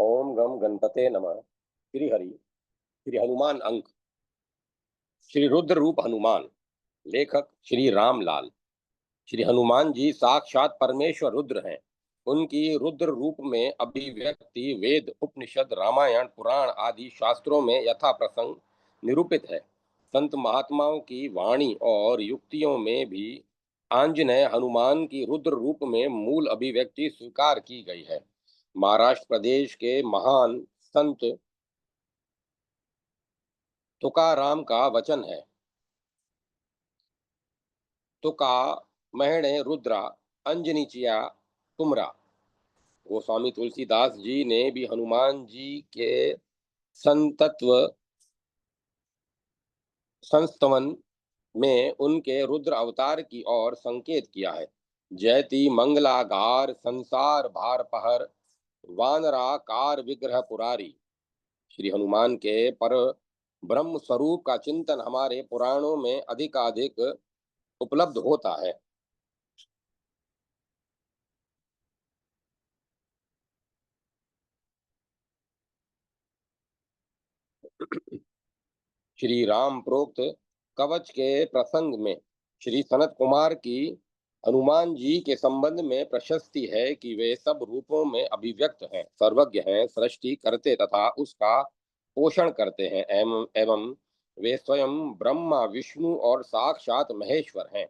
ओम गम गणपते नमः। श्री हरि। श्री हनुमान अंक। श्री रुद्र रूप हनुमान। लेखक श्री रामलाल। श्री हनुमान जी साक्षात परमेश्वर रुद्र हैं। उनकी रुद्र रूप में अभिव्यक्ति वेद, उपनिषद, रामायण, पुराण आदि शास्त्रों में यथा प्रसंग निरूपित है। संत महात्माओं की वाणी और युक्तियों में भी आंजनेय हनुमान की रुद्र रूप में मूल अभिव्यक्ति स्वीकार की गई है। महाराष्ट्र प्रदेश के महान संत तुकाराम का वचन है। तुका महणे रुद्रा अंजनीचिया तुमरा। गोस्वामी तुलसीदास जी ने भी हनुमान जी के संतत्व संस्तवन में उनके रुद्र अवतार की ओर संकेत किया है। जयति मंगलागार संसार भार पहर वानराकार विग्रह पुरारी। श्री हनुमान के पर ब्रह्म स्वरूप का चिंतन हमारे पुराणों में अधिकाधिक उपलब्ध होता है। श्री राम प्रोक्त कवच के प्रसंग में श्री सनत कुमार की हनुमान जी के संबंध में प्रशस्ति है कि वे सब रूपों में अभिव्यक्त हैं, सर्वज्ञ हैं, सृष्टि करते तथा उसका पोषण करते हैं एवं वे स्वयं ब्रह्मा, विष्णु और साक्षात महेश्वर हैं।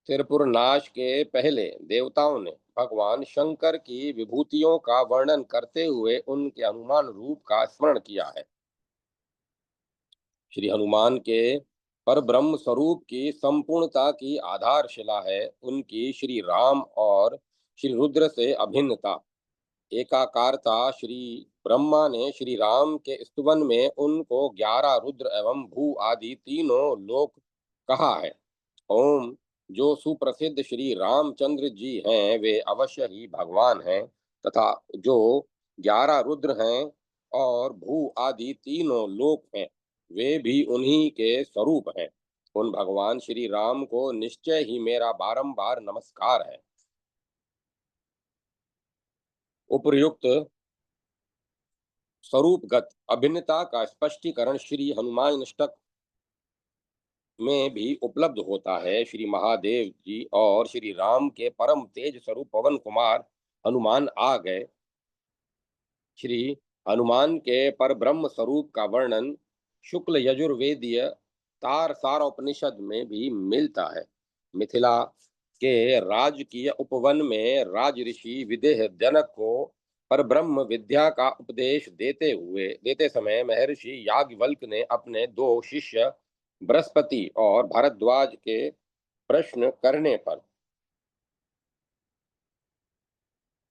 त्रिपुर नाश के पहले देवताओं ने भगवान शंकर की विभूतियों का वर्णन करते हुए उनके हनुमान रूप का स्मरण किया है। श्री हनुमान के पर ब्रह्म स्वरूप की संपूर्णता की आधारशिला है उनकी श्री राम और श्री रुद्र से अभिन्नता, एकाकारता। श्री ब्रह्मा ने श्री राम के स्तुवन में उनको 11 रुद्र एवं भू आदि तीनों लोक कहा है। ओम जो सुप्रसिद्ध श्री रामचंद्र जी हैं वे अवश्य ही भगवान हैं, तथा जो 11 रुद्र हैं और भू आदि तीनों लोक हैं वे भी उन्हीं के स्वरूप हैं। उन भगवान श्री राम को निश्चय ही मेरा बारंबार नमस्कार है। उपर्युक्त स्वरूपगत अभिन्नता का स्पष्टीकरण श्री हनुमान अष्टक में भी उपलब्ध होता है। श्री महादेव जी और श्री राम के परम तेज स्वरूप पवन कुमार हनुमान आ गए। श्री हनुमान के पर ब्रह्म स्वरूप का वर्णन शुक्ल यजुर्वेदीय तार सारोपनिषद में भी मिलता है। मिथिला के राजकीय उपवन में राज ऋषि विदेह जनक को पर ब्रह्म विद्या का उपदेश देते समय महर्षि याज्ञवल्क्य ने अपने 2 शिष्य बृहस्पति और भारद्वाज के प्रश्न करने पर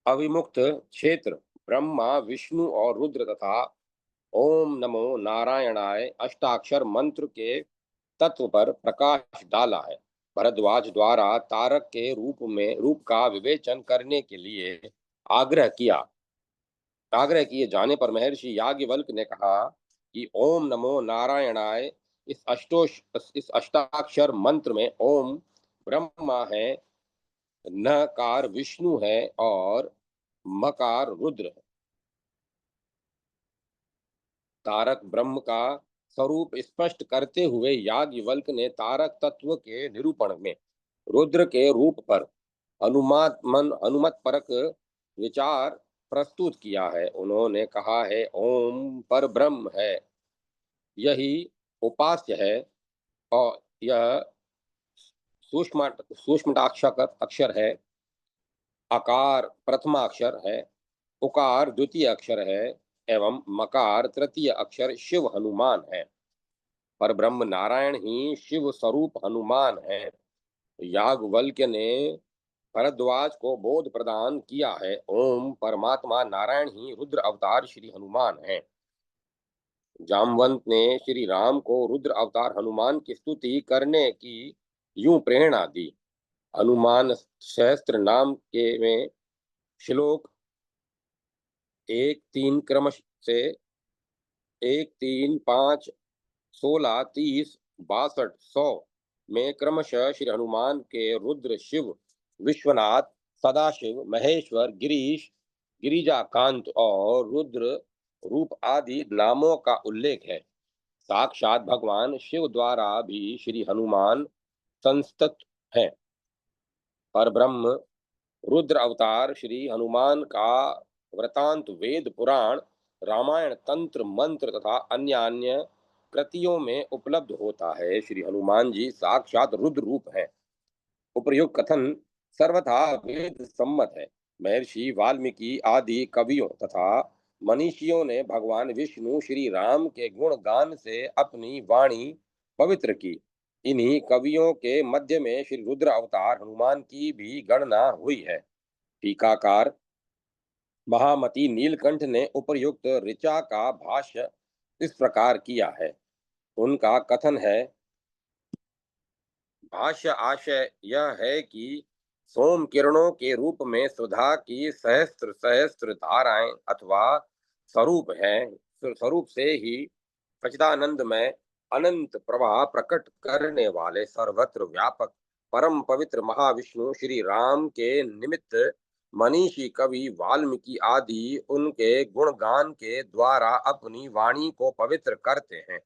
अविमुक्त क्षेत्र ब्रह्मा, विष्णु और रुद्र तथा ओम नमो नारायणाय अष्टाक्षर मंत्र के तत्व पर प्रकाश डाला है। भरद्वाज द्वारा तारक के रूप का विवेचन करने के लिए आग्रह किए जाने पर महर्षि याज्ञवल्क्य ने कहा कि ओम नमो नारायणाय इस अष्टाक्षर मंत्र में ओम ब्रह्मा है, नकार विष्णु है और मकार रुद्र है। तारक ब्रह्म का स्वरूप स्पष्ट करते हुए याज्ञवल्क्य ने तारक तत्व के निरूपण में रुद्र के रूप पर अनुमत परक विचार प्रस्तुत किया है। उन्होंने कहा है ओम पर ब्रह्म है, यही उपास्य है और यह सूक्ष्मटाक्षर अक्षर है, अकार प्रथमाक्षर है, उकार द्वितीय अक्षर है एवं मकार तृतीय अक्षर शिव हनुमान है। पर ब्रह्म नारायण ही शिव स्वरूप हनुमान है। याज्ञवल्क्य ने भरद्वाज को बोध प्रदान किया है ओम परमात्मा नारायण ही रुद्र अवतार श्री हनुमान है। जामवंत ने श्री राम को रुद्र अवतार हनुमान की स्तुति करने की यूं प्रेरणा दी। हनुमान सहस्त्र नाम के में श्लोक 1-3 क्रम से 1-3-5 16 30 62 100 में क्रमशः श्री हनुमान के रुद्र, शिव, विश्वनाथ, सदाशिव, महेश्वर, गिरीश, गिरिजाकांत और रुद्र रूप आदि नामों का उल्लेख है। साक्षात भगवान शिव द्वारा भी श्री हनुमान संस्तुत हैं। पर ब्रह्म रुद्र अवतार श्री हनुमान का वृतांत वेद पुराण, रामायण, तंत्र मंत्र तथा अन्य अन्य कृतियों में उपलब्ध होता है। श्री हनुमान जी साक्षात रुद्र रूप हैं। उपर्युक्त कथन सर्वथा वेद सम्मत है। महर्षि वाल्मीकि आदि कवियों तथा मनीषियों ने भगवान विष्णु श्री राम के गुण गान से अपनी वाणी पवित्र की। इन्हीं कवियों के मध्य में श्री रुद्र अवतार हनुमान की भी गणना हुई है। टीकाकार महामति नीलकंठ ने उपर्युक्त ऋचा का भाष्य इस प्रकार किया है। उनका कथन है, भाष्य आशय यह है कि सोम किरणों के रूप में सुधा की सहस्त्र सहस्त्र धाराएं अथवा स्वरूप है। स्वरूप से ही सच्चिदानंद में अनंत प्रवाह प्रकट करने वाले सर्वत्र व्यापक परम पवित्र महाविष्णु श्री राम के निमित्त मनीषी कवि वाल्मीकि आदि उनके गुणगान के द्वारा अपनी वाणी को पवित्र करते हैं।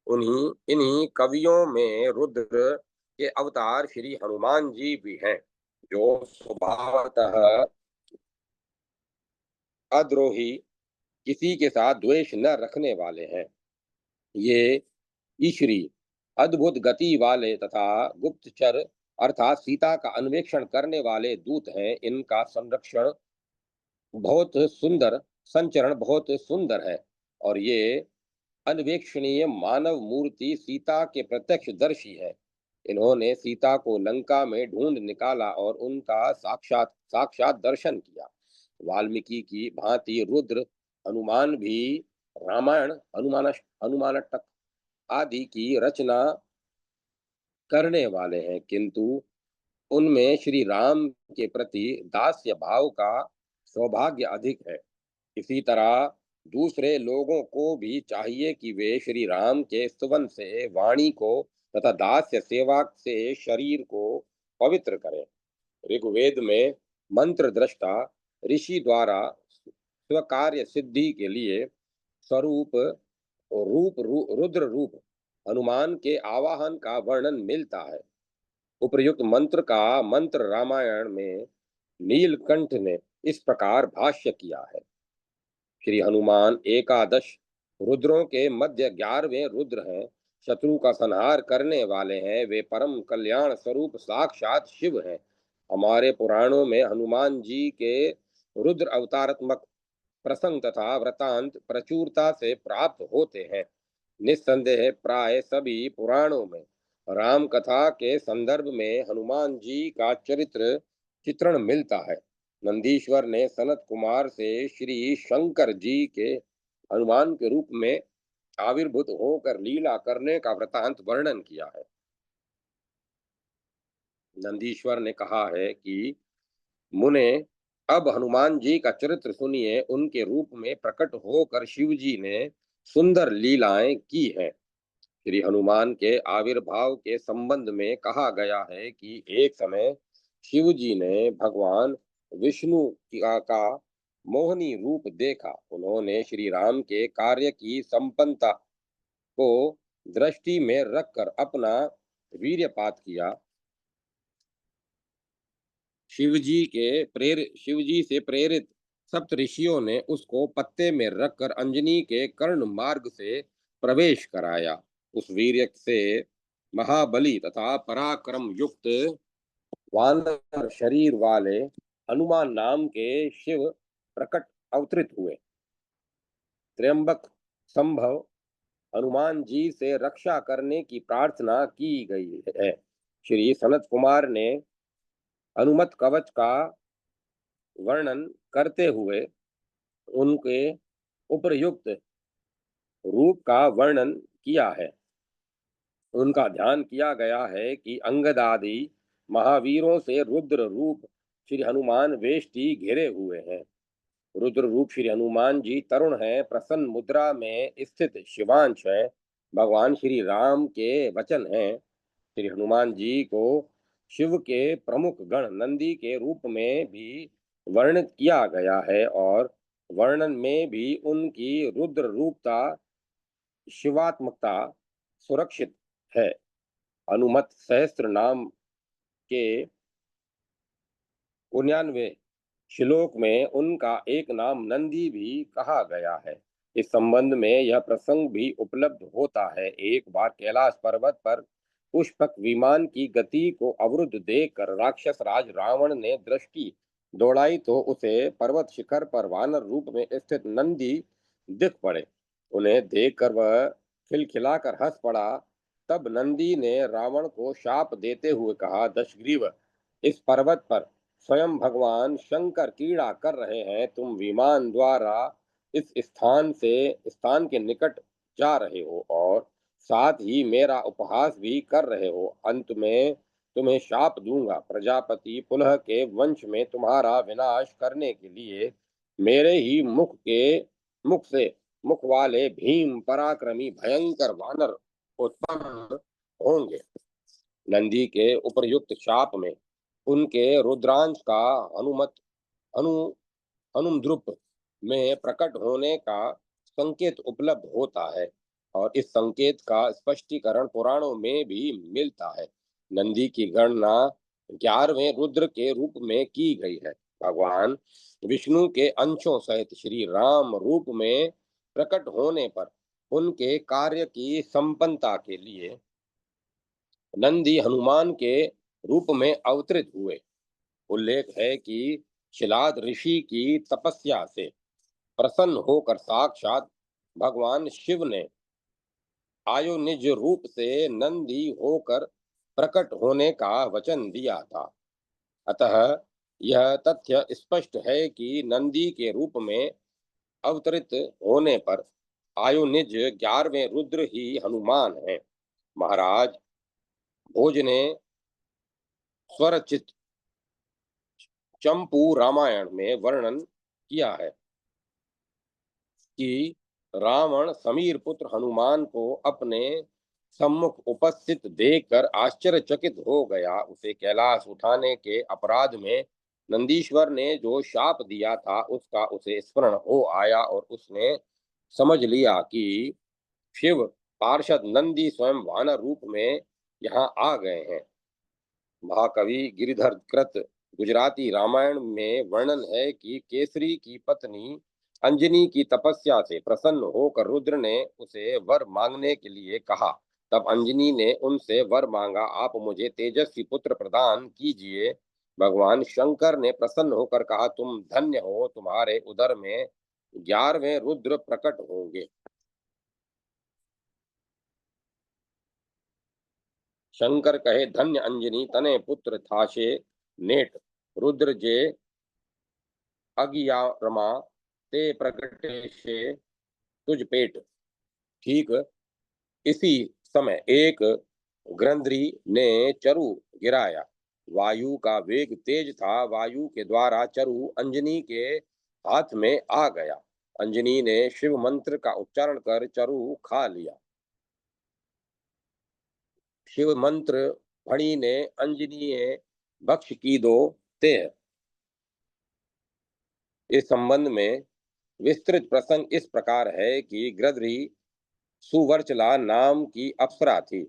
उन्हीं इन्हीं कवियों में रुद्र के अवतार श्री हनुमान जी भी हैं, जो स्वभावतः अद्रोही, किसी के साथ द्वेष न रखने वाले हैं। ये ईश्वरी अद्भुत गति वाले तथा गुप्तचर अर्थात सीता का अन्वेषण करने वाले दूत हैं। इनका संरक्षण बहुत सुंदर संचरण बहुत सुंदर है और ये अन्वेक्षणीय मानव मूर्ति सीता के प्रत्यक्षदर्शी है। इन्होंने सीता को लंका में ढूंढ निकाला और उनका साक्षात साक्षात दर्शन किया। वाल्मीकि की भांति रुद्र हनुमान भी रामायण हनुमानटक आदि की रचना करने वाले हैं, किंतु उनमें श्री राम के प्रति दास्य भाव का सौभाग्य अधिक है। इसी तरह दूसरे लोगों को भी चाहिए कि वे श्री राम के स्तवन से वाणी को तथा दास्य सेवा से शरीर को पवित्र करें। ऋग्वेद में मंत्र दृष्टा ऋषि द्वारा स्वकार्य सिद्धि के लिए स्वरूप रुद्र रूप हनुमान के आवाहन का वर्णन मिलता है। उपर्युक्त मंत्र का मंत्र रामायण में नीलकंठ ने इस प्रकार भाष्य किया है। श्री हनुमान एकादश रुद्रों के मध्य 11वें रुद्र हैं। शत्रु का संहार करने वाले हैं। वे परम कल्याण स्वरूप साक्षात शिव हैं। हमारे पुराणों में हनुमान जी के रुद्र अवतारात्मक प्रसंग तथा वृतांत प्रचुरता से प्राप्त होते हैं। निस्संदेह प्राय सभी पुराणों में राम कथा के संदर्भ में हनुमान जी का चरित्र चित्रण मिलता है। नंदीश्वर ने सनत कुमार से श्री शंकर जी के हनुमान के रूप में आविर्भूत होकर लीला करने का वृतांत वर्णन किया है। नंदीश्वर ने कहा है कि मुने, अब हनुमान जी का चरित्र सुनिए। उनके रूप में प्रकट होकर शिव जी ने सुंदर लीलाएं की हैं। श्री हनुमान के आविर्भाव के संबंध में कहा गया है कि एक समय शिव जी ने भगवान विष्णु का मोहनी रूप देखा। उन्होंने श्री राम के कार्य की संपन्नता को दृष्टि में रखकर अपना वीर्यपात किया। शिव जी से प्रेरित सप्त ऋषियों ने उसको पत्ते में रखकर अंजनी के कर्ण मार्ग से प्रवेश कराया। उस वीर्य से महाबली तथा पराक्रम युक्त वानर शरीर वाले हनुमान नाम के शिव प्रकट अवतरित हुए। त्र्यंबक संभव हनुमान जी से रक्षा करने की प्रार्थना की गई है। श्री सनत कुमार ने हनुमत कवच का वर्णन करते हुए उनके उपर्युक्त रूप का वर्णन किया है। उनका ध्यान किया गया है कि अंगद आदि महावीरों से रुद्र रूप श्री हनुमान वेष्टि घिरे हुए हैं। रुद्र रूप श्री हनुमान जी तरुण हैं, प्रसन्न मुद्रा में स्थित शिवांश है, भगवान श्री राम के वचन हैं। श्री हनुमान जी को शिव के प्रमुख गण नंदी के रूप में भी वर्णित किया गया है और वर्णन में भी उनकी रुद्र रूपता, शिवात्मकता सुरक्षित है। हनुमत सहस्त्र नाम के 99 श्लोक में उनका एक नाम नंदी भी कहा गया है। इस संबंध में यह प्रसंग भी उपलब्ध होता है। एक बार कैलाश पर्वत पर पुष्पक विमान की गति को अवरुद्ध देखकर राक्षस राज रावण ने दृष्टि दौड़ाई तो उसे पर्वत शिखर पर वानर रूप में स्थित नंदी दिख पड़े। उन्हें देखकर वह खिलखिलाकर हंस पड़ा। तब नंदी ने रावण को शाप देते हुए कहा, दशग्रीव, इस पर्वत पर स्वयं भगवान शंकर क्रीड़ा कर रहे हैं। तुम विमान द्वारा इस स्थान के निकट जा रहे हो और साथ ही मेरा उपहास भी कर रहे हो। अंत में तुम्हें शाप दूंगा। प्रजापति पुलह के वंश में तुम्हारा विनाश करने के लिए मेरे ही मुख से मुख वाले भीम पराक्रमी भयंकर वानर उत्पन्न होंगे। नंदी के उपर्युक्त शाप में उनके रुद्रांश का हनुमत हनु हनुद्रुप में प्रकट होने का संकेत उपलब्ध होता है और इस संकेत का स्पष्टीकरण पुराणों में भी मिलता है। नंदी की गणना 11वें रुद्र के रूप में की गई है। भगवान विष्णु के अंशों सहित श्री राम रूप में प्रकट होने पर उनके कार्य की संपन्नता के लिए नंदी हनुमान के रूप में अवतरित हुए। उल्लेख है कि शिलाद ऋषि की तपस्या से प्रसन्न होकर साक्षात भगवान शिव ने आयो निज रूप से नंदी होकर प्रकट होने का वचन दिया था। अतः यह तथ्य स्पष्ट है कि नंदी के रूप में अवतरित होने पर आयोनिज 11वें रुद्र ही हनुमान है। महाराज भोज ने स्वरचित चंपू रामायण में वर्णन किया है कि रावण समीर पुत्र हनुमान को अपने सम्मुख उपस्थित देखकर आश्चर्यचकित हो गया। उसे कैलाश उठाने के अपराध में नंदीश्वर ने जो शाप दिया था उसका उसे स्मरण हो आया और उसने समझ लिया कि शिव पार्षद नंदी स्वयं वानर रूप में यहाँ आ गए हैं। महाकवि गिरिधर कृत गुजराती रामायण में वर्णन है कि केसरी की पत्नी अंजनी की तपस्या से प्रसन्न होकर रुद्र ने उसे वर मांगने के लिए कहा। तब अंजनी ने उनसे वर मांगा, आप मुझे तेजस्वी पुत्र प्रदान कीजिए। भगवान शंकर ने प्रसन्न होकर कहा, तुम धन्य हो, तुम्हारे उदर में 11वें रुद्र प्रकट होंगे। शंकर कहे, धन्य अंजनी तने पुत्र थाशे नेट रुद्र जे अगियारमा ते प्रगटे से तुझ पेट। ठीक इसी समय एक ग्रंथरी ने चरु गिराया। वायु का वेग तेज था। वायु के द्वारा चरु अंजनी के हाथ में आ गया। अंजनी ने शिव मंत्र का उच्चारण कर चरु खा लिया। शिव मंत्र फणी ने अंजनी बख्श की दो ते। इस संबंध में विस्तृत प्रसंग इस प्रकार है कि गृध्री सुवर्चला नाम की अप्सरा थी।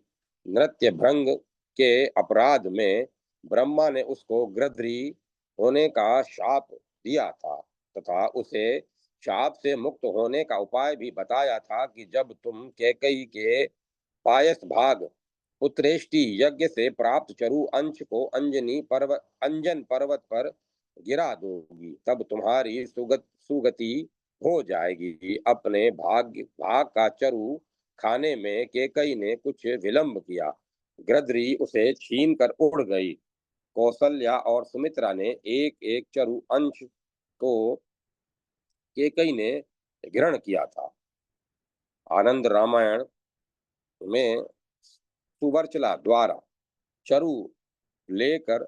नृत्य भंग के अपराध में ब्रह्मा ने उसको गृध्री होने का शाप दिया था तथा उसे शाप से मुक्त होने का उपाय भी बताया था कि जब तुम कैकई के पायस भाग पुत्रेष्टि यज्ञ से प्राप्त चरु अंश को अंजन पर्वत पर गिरा दोगी तब तुम्हारी सुगति हो जाएगी। अपने भाग का चरु खाने में केकई ने कुछ विलंब किया। गृध्री उसे छीन कर उड़ गई। कौशल्या और सुमित्रा ने एक एक चरु अंश को केकई ने ग्रहण किया था। आनंद रामायण में सुवर्चला द्वारा चरु लेकर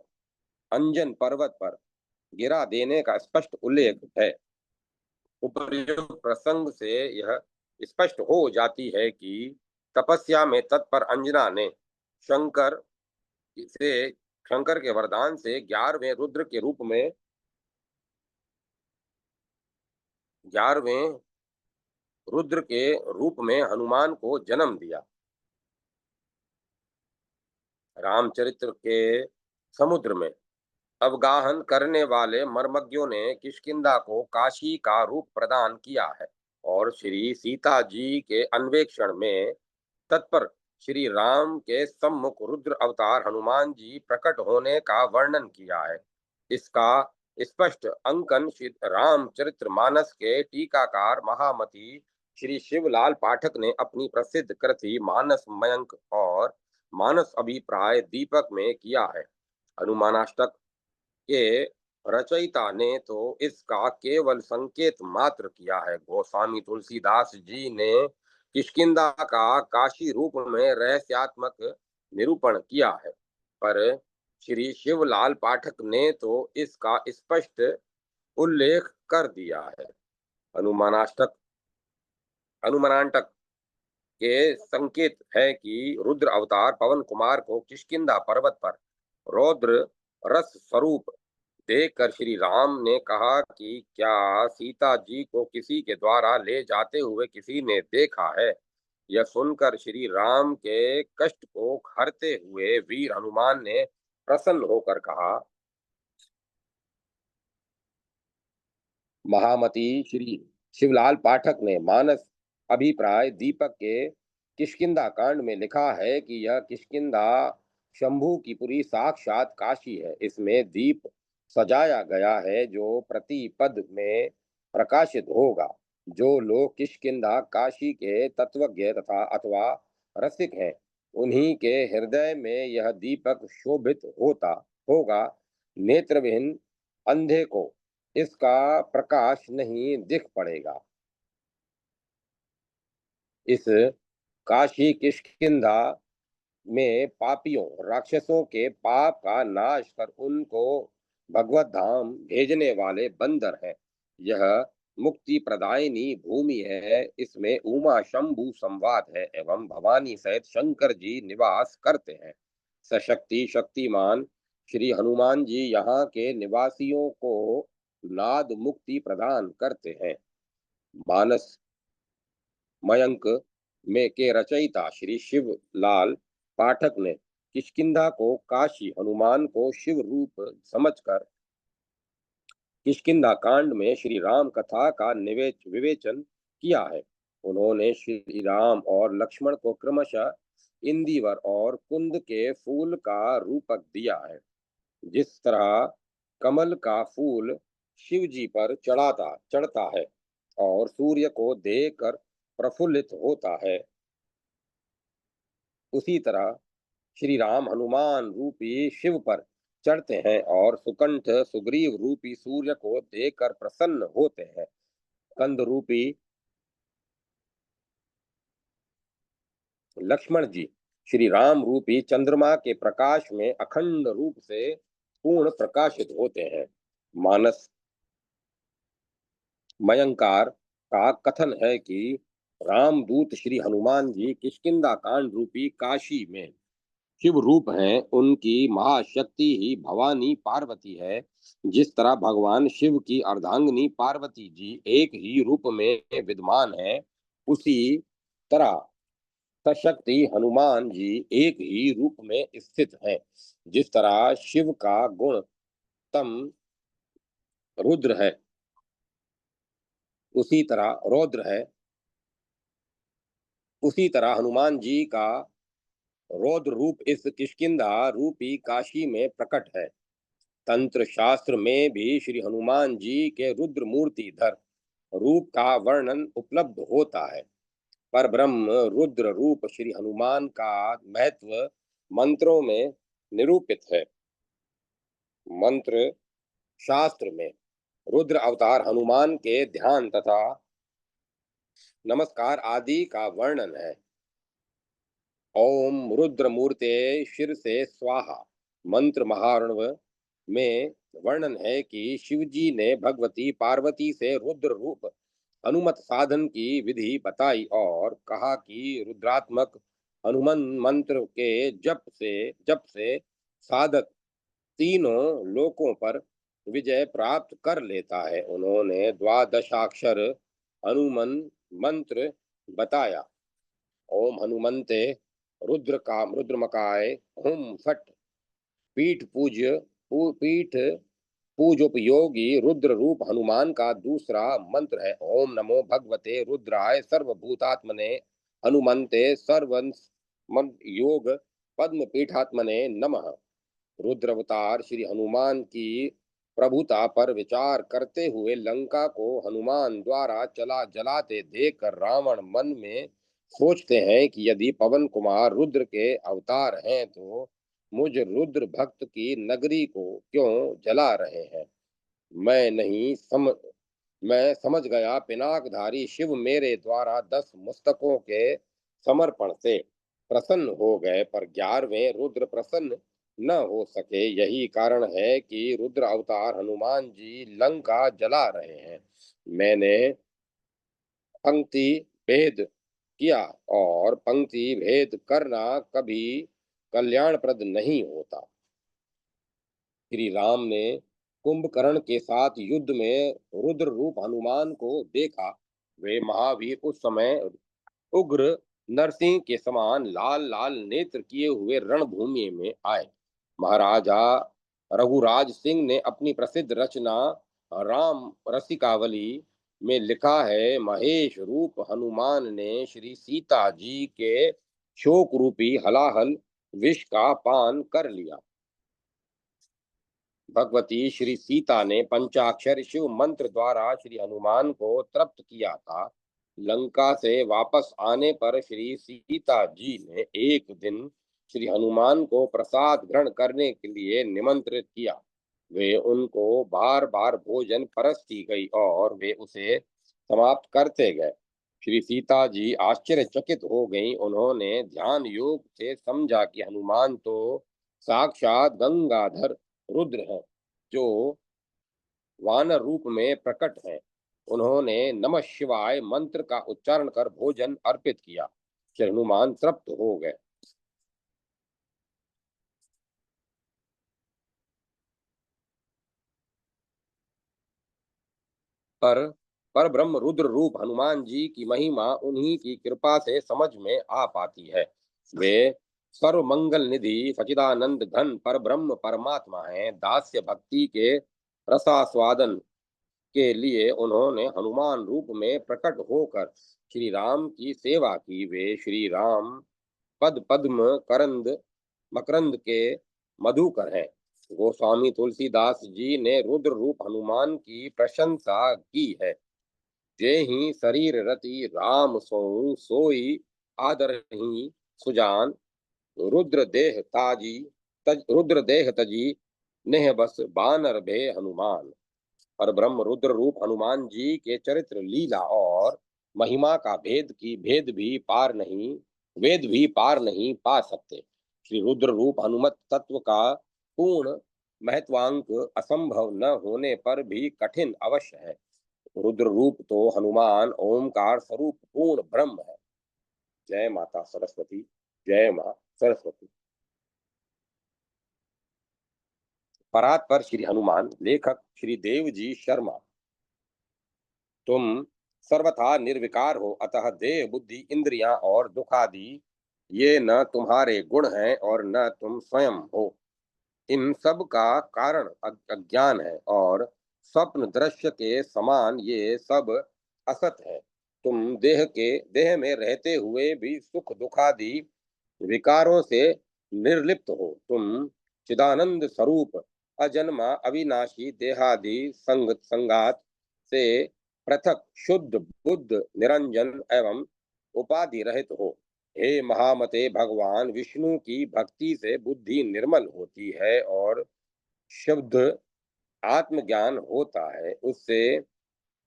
अंजन पर्वत पर गिरा देने का स्पष्ट उल्लेख है। उपर्युक्त प्रसंग से यह स्पष्ट हो जाती है कि तपस्या में तत्पर अंजना ने शंकर से शंकर के वरदान से 11वें रुद्र के रूप में 11वें रुद्र के रूप में हनुमान को जन्म दिया। रामचरित्र के समुद्र में अवगाहन करने वाले मर्मज्ञों ने किष्किंधा को काशी का रूप प्रदान किया है और श्री सीता जी के अन्वेषण में तत्पर श्री राम के सम्मुख रुद्र अवतार हनुमान जी प्रकट होने का वर्णन किया है। इसका स्पष्ट अंकन श्री रामचरित्र मानस के टीकाकार महामती श्री शिवलाल पाठक ने अपनी प्रसिद्ध कृति मानस मयंक और मानस अभिप्राय दीपक में किया है। हनुमानाष्टक के रचयिता ने तो इसका केवल संकेत मात्र किया है। गोस्वामी तुलसीदास जी ने किष्किंधा का काशी रूप में रहस्यात्मक निरूपण किया है, पर श्री शिवलाल पाठक ने तो इसका स्पष्ट उल्लेख कर दिया है। हनुमानाष्टक हनुमानांटक के संकेत है कि रुद्र अवतार पवन कुमार को किष्किंधा पर्वत पर रौद्र रस स्वरूप देखकर श्री राम ने कहा कि क्या सीता जी को किसी के द्वारा ले जाते हुए किसी ने देखा है। यह सुनकर श्री राम के कष्ट को हरते हुए वीर हनुमान ने प्रसन्न होकर कहा। महामती श्री शिवलाल पाठक ने मानस अभिप्राय दीपक के किष्किंधा कांड में लिखा है कि यह किष्किंधा शंभू की पुरी साक्षात काशी है। इसमें दीप सजाया गया है जो प्रति पद में प्रकाशित होगा। जो लोग किष्किंधा काशी के तत्वज्ञ तथा अथवा रसिक हैं, उन्हीं के हृदय में यह दीपक शोभित होता होगा। नेत्रविहीन अंधे को इसका प्रकाश नहीं दिख पड़ेगा। इस काशी किष्किंधा में पापियों राक्षसों के पाप का नाश कर उनको भगवत धाम भेजने वाले बंदर हैं। यह मुक्ति प्रदायिनी भूमि है। इसमें उमा शंभु संवाद है एवं भवानी सहित शंकर जी निवास करते हैं। सशक्ति शक्तिमान श्री हनुमान जी यहाँ के निवासियों को नाद मुक्ति प्रदान करते हैं। मानस मयंक में के रचयिता श्री शिवलाल पाठक ने किष्किंधा को काशी हनुमान को शिव रूप समझकर किष्किंधा कांड में श्री राम कथा का विवेचन किया है। उन्होंने श्री राम और लक्ष्मण को क्रमशः इंदिवर और कुंद के फूल का रूपक दिया है। जिस तरह कमल का फूल शिव जी पर चढ़ता है और सूर्य को देखकर प्रफुल्लित होता है, उसी तरह श्री राम हनुमान रूपी शिव पर चढ़ते हैं और सुकंठ सुग्रीव रूपी सूर्य को देखकर प्रसन्न होते हैं। कंद रूपी लक्ष्मण जी श्री राम रूपी चंद्रमा के प्रकाश में अखंड रूप से पूर्ण प्रकाशित होते हैं। मानस मयंकार का कथन है कि रामदूत श्री हनुमान जी किष्किंधा कांड रूपी काशी में शिव रूप हैं। उनकी महाशक्ति ही भवानी पार्वती है। जिस तरह भगवान शिव की अर्धांगिनी पार्वती जी एक ही रूप में विद्यमान है, उसी तरह सशक्ति हनुमान जी एक ही रूप में स्थित हैं। जिस तरह शिव का गुण तम रुद्र है, उसी तरह रौद्र है, उसी तरह हनुमान जी का रौद्र रूप इस किष्किंधा रूपी काशी में प्रकट है। तंत्र शास्त्र में भी श्री हनुमान जी के रुद्र मूर्ति धर रूप का वर्णन उपलब्ध होता है। पर ब्रह्म रुद्र रूप श्री हनुमान का महत्व मंत्रों में निरूपित है। मंत्र शास्त्र में रुद्र अवतार हनुमान के ध्यान तथा नमस्कार आदि का वर्णन है। ओम रुद्र मूर्ते शिर से स्वाहा मंत्र महारणव में वर्णन है कि शिवजी ने भगवती पार्वती से रुद्र रूप हनुमत साधन की विधि बताई और कहा कि रुद्रात्मक हनुमान मंत्र के जप से साधक तीनों लोकों पर विजय प्राप्त कर लेता है। उन्होंने द्वादशाक्षर हनुमन मंत्र बताया। ओम हनुमंते रुद्रमकाय हुम फट। पीठ पूज्य पीठ पूजोपयोगी रुद्र रूप हनुमान का दूसरा मंत्र है। ओम नमो भगवते रुद्राय सर्वभूतात्मने हनुमंते सर्वंस योग पद्म पीठात्मने नमः। रुद्र अवतार श्री हनुमान की प्रभुता पर विचार करते हुए लंका को हनुमान द्वारा चला जलाते देखकर रावण मन में सोचते हैं कि यदि पवन कुमार रुद्र के अवतार हैं तो मुझ रुद्र भक्त की नगरी को क्यों जला रहे हैं। मैं नहीं सम मैं समझ गया, पिनाकधारी शिव मेरे द्वारा 10 मस्तकों के समर्पण से प्रसन्न हो गए, पर 11वें रुद्र प्रसन्न न हो सके। यही कारण है कि रुद्र अवतार हनुमान जी लंका जला रहे हैं। मैंने पंक्ति भेद किया, और पंक्ति भेद करना कभी कल्याणप्रद नहीं होता। श्री राम ने कुंभकर्ण के साथ युद्ध में रुद्र रूप हनुमान को देखा। वे महावीर उस समय उग्र नरसिंह के समान लाल लाल नेत्र किए हुए रणभूमि में आए। महाराजा रघुराज सिंह ने अपनी प्रसिद्ध रचना राम रसिकावली में लिखा है, महेश रूप हनुमान ने श्री सीता जी के शोक रूपी हलाहल विष का पान कर लिया। भगवती श्री सीता ने पंचाक्षर शिव मंत्र द्वारा श्री हनुमान को तृप्त किया था। लंका से वापस आने पर श्री सीता जी ने एक दिन श्री हनुमान को प्रसाद ग्रहण करने के लिए निमंत्रित किया। वे उनको बार बार भोजन परसती गई और वे उसे समाप्त करते गए। श्री सीता जी आश्चर्यचकित हो गईं। उन्होंने ध्यान योग से समझा कि हनुमान तो साक्षात गंगाधर रुद्र हैं, जो वानर रूप में प्रकट हैं। उन्होंने नमः शिवाय मंत्र का उच्चारण कर भोजन अर्पित किया। श्री हनुमान तृप्त हो गए। पर पर ब्रह्म रुद्र रूप हनुमान जी की महिमा उन्हीं की कृपा से समझ में आ पाती है। वे सर्व मंगल निधि सचिदानंद घन पर ब्रह्म परमात्मा हैं। दास्य भक्ति के रसास्वादन के लिए उन्होंने हनुमान रूप में प्रकट होकर श्री राम की सेवा की। वे श्री राम पद पद्म करंद मकरंद के मधुकर हैं। गोस्वामी तुलसीदास जी ने रुद्र रूप हनुमान की प्रशंसा की है। जेहि शरीर रति राम सोऊ सोई आदरहि सुजान। रुद्र देह तजी नेह बस बानर भे हनुमान। पर ब्रह्म रुद्र रूप हनुमान जी के चरित्र लीला और महिमा का वेद भी पार नहीं पा सकते। श्री रुद्र रूप हनुमत तत्व का पूर्ण महत्वांक असंभव न होने पर भी कठिन अवश्य है। रुद्र रूप तो हनुमान ओमकार स्वरूप पूर्ण ब्रह्म है। जय माता सरस्वती। जय मां सरस्वती। परात्पर श्री हनुमान। लेखक श्री देवजी शर्मा। तुम सर्वथा निर्विकार हो, अतः देह बुद्धि इंद्रियां और दुखादि ये न तुम्हारे गुण हैं और न तुम स्वयं हो। इन सब का कारण अज्ञान है, और स्वप्न दृश्य के समान ये सब असत है। तुम देह में रहते हुए भी सुख दुखादि विकारों से निर्लिप्त हो। तुम चिदानंद स्वरूप अजन्मा अविनाशी देहादि संगात से पृथक शुद्ध बुद्ध निरंजन एवं उपाधि रहित हो। हे महामते, भगवान विष्णु की भक्ति से बुद्धि निर्मल होती है और शुद्ध आत्मज्ञान होता है। उससे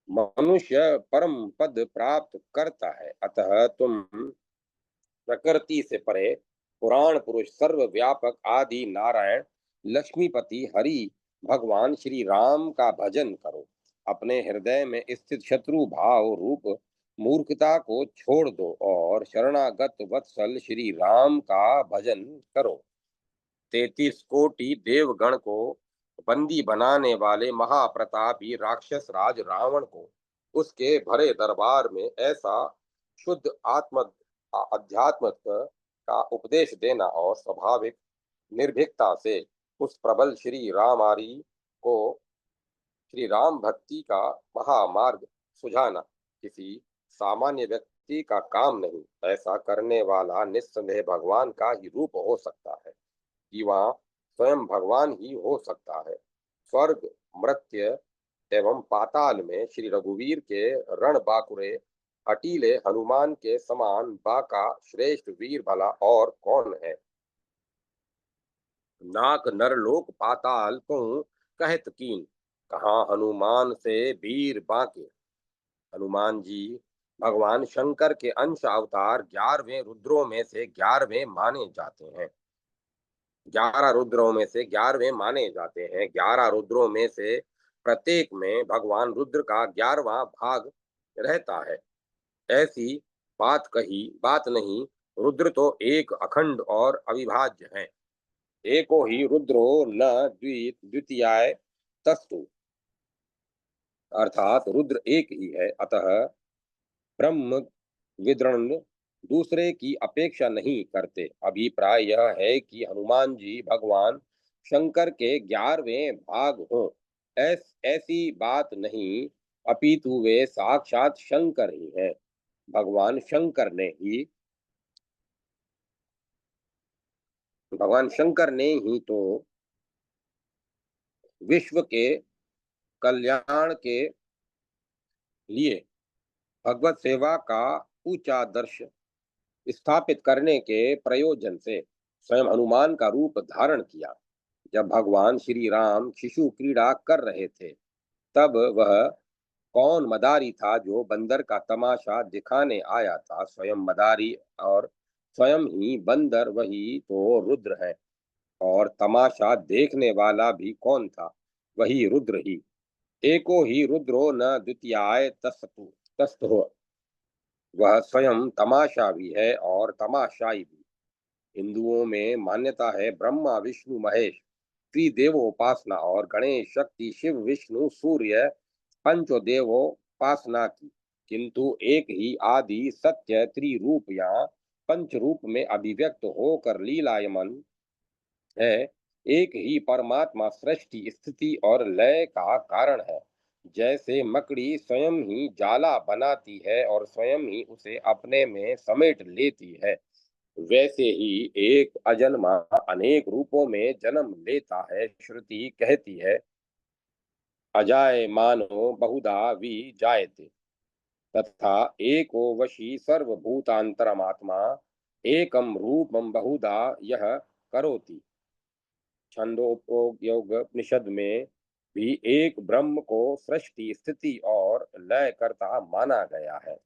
मनुष्य परम पद प्राप्त करता है। अतः तुम प्रकृति से परे पुराण पुरुष सर्वव्यापक आदि नारायण लक्ष्मीपति हरि भगवान श्री राम का भजन करो। अपने हृदय में स्थित शत्रु भाव रूप मूर्खता को छोड़ दो और शरणागत वत्सल श्री राम का भजन करो। 33 कोटि देवगण को बंदी बनाने वाले महाप्रतापी राक्षस राज रावण को उसके भरे दरबार में ऐसा शुद्ध अध्यात्म का उपदेश देना और स्वाभाविक निर्भीकता से उस प्रबल श्री रामारी को श्री राम भक्ति का महामार्ग सुझाना किसी सामान्य व्यक्ति का काम नहीं। ऐसा करने वाला निस्संदेह भगवान का ही रूप हो सकता है कि वहाँ स्वयं भगवान ही हो सकता है। स्वर्ग, मर्त्य एवं पाताल में श्री रघुवीर के रण बाकुरे हटीले हनुमान के समान बाका श्रेष्ठ वीर भला और कौन है। नाक नरलोक पाताल को कहत कीन, कहाँ हनुमान से वीर बाके। हनुमान जी भगवान शंकर के अंश अवतार 11वें रुद्रों में से 11वें माने जाते हैं। 11 रुद्रों में से 11वें माने जाते हैं। 11 रुद्रों में से प्रत्येक में भगवान रुद्र का 11वां भाग रहता है। ऐसी बात नहीं, रुद्र तो एक अखंड और अविभाज्य है। एको ही रुद्रो न द्वितीयाय तस्तु, अर्थात रुद्र एक ही है, अतः ब्रह्म विद्रण दूसरे की अपेक्षा नहीं करते। अभिप्राय यह है कि हनुमान जी भगवान शंकर के 11वें भाग हों, ऐसी बात नहीं, अपितु वे साक्षात शंकर ही हैं। भगवान शंकर ने ही तो विश्व के कल्याण के लिए भगवत सेवा का ऊंचा दर्श स्थापित करने के प्रयोजन से स्वयं हनुमान का रूप धारण किया। जब भगवान श्री राम शिशु क्रीड़ा कर रहे थे, तब वह कौन मदारी था जो बंदर का तमाशा दिखाने आया था। स्वयं मदारी और स्वयं ही बंदर वही तो रुद्र है। और तमाशा देखने वाला भी कौन था, वही रुद्र ही। एको ही रुद्रो न द्वितीयाय तस्थो, वह स्वयं तमाशा भी है और तमाशाई भी। हिंदुओं में मान्यता है ब्रह्मा विष्णु महेश त्रिदेवोपासना और गणेश शक्ति शिव विष्णु सूर्य पंचदेवोपासना की, किंतु एक ही आदि सत्य त्रिरूप या पंच रूप में अभिव्यक्त होकर लीलायमन है। एक ही परमात्मा सृष्टि स्थिति और लय का कारण है। जैसे मकड़ी स्वयं ही जाला बनाती है और स्वयं ही उसे अपने में समेट लेती है, वैसे ही एक अजन्मा अनेक रूपों में जन्म लेता है। श्रुति कहती है, अजाय मानो बहुधा वि जायते, तथा एको वशी सर्वभूतांतरमात्मा एकम रूपम बहुधा यह करोति। छंदोपनिषद में भी एक ब्रह्म को सृष्टि स्थिति और लय करता माना गया है।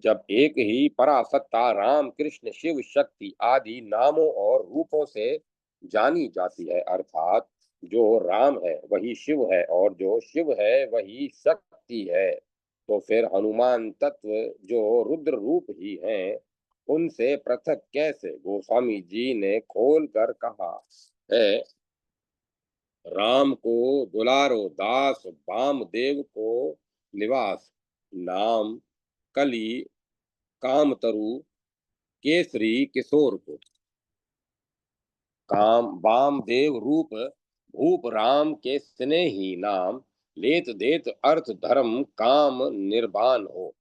जब एक ही परासत्ता राम कृष्ण शिव शक्ति आदि नामों और रूपों से जानी जाती है, अर्थात जो राम है वही शिव है और जो शिव है वही शक्ति है, तो फिर हनुमान तत्व जो रुद्र रूप ही हैं, उनसे पृथक कैसे। गोस्वामी जी ने खोल कर कहा है, राम को दुलारो दास वामदेव को निवास, नाम कली कामतरु केसरी किशोर को। काम वामदेव रूप भूप राम के स्नेही नाम, लेत देत अर्थ धर्म काम निर्वाण हो।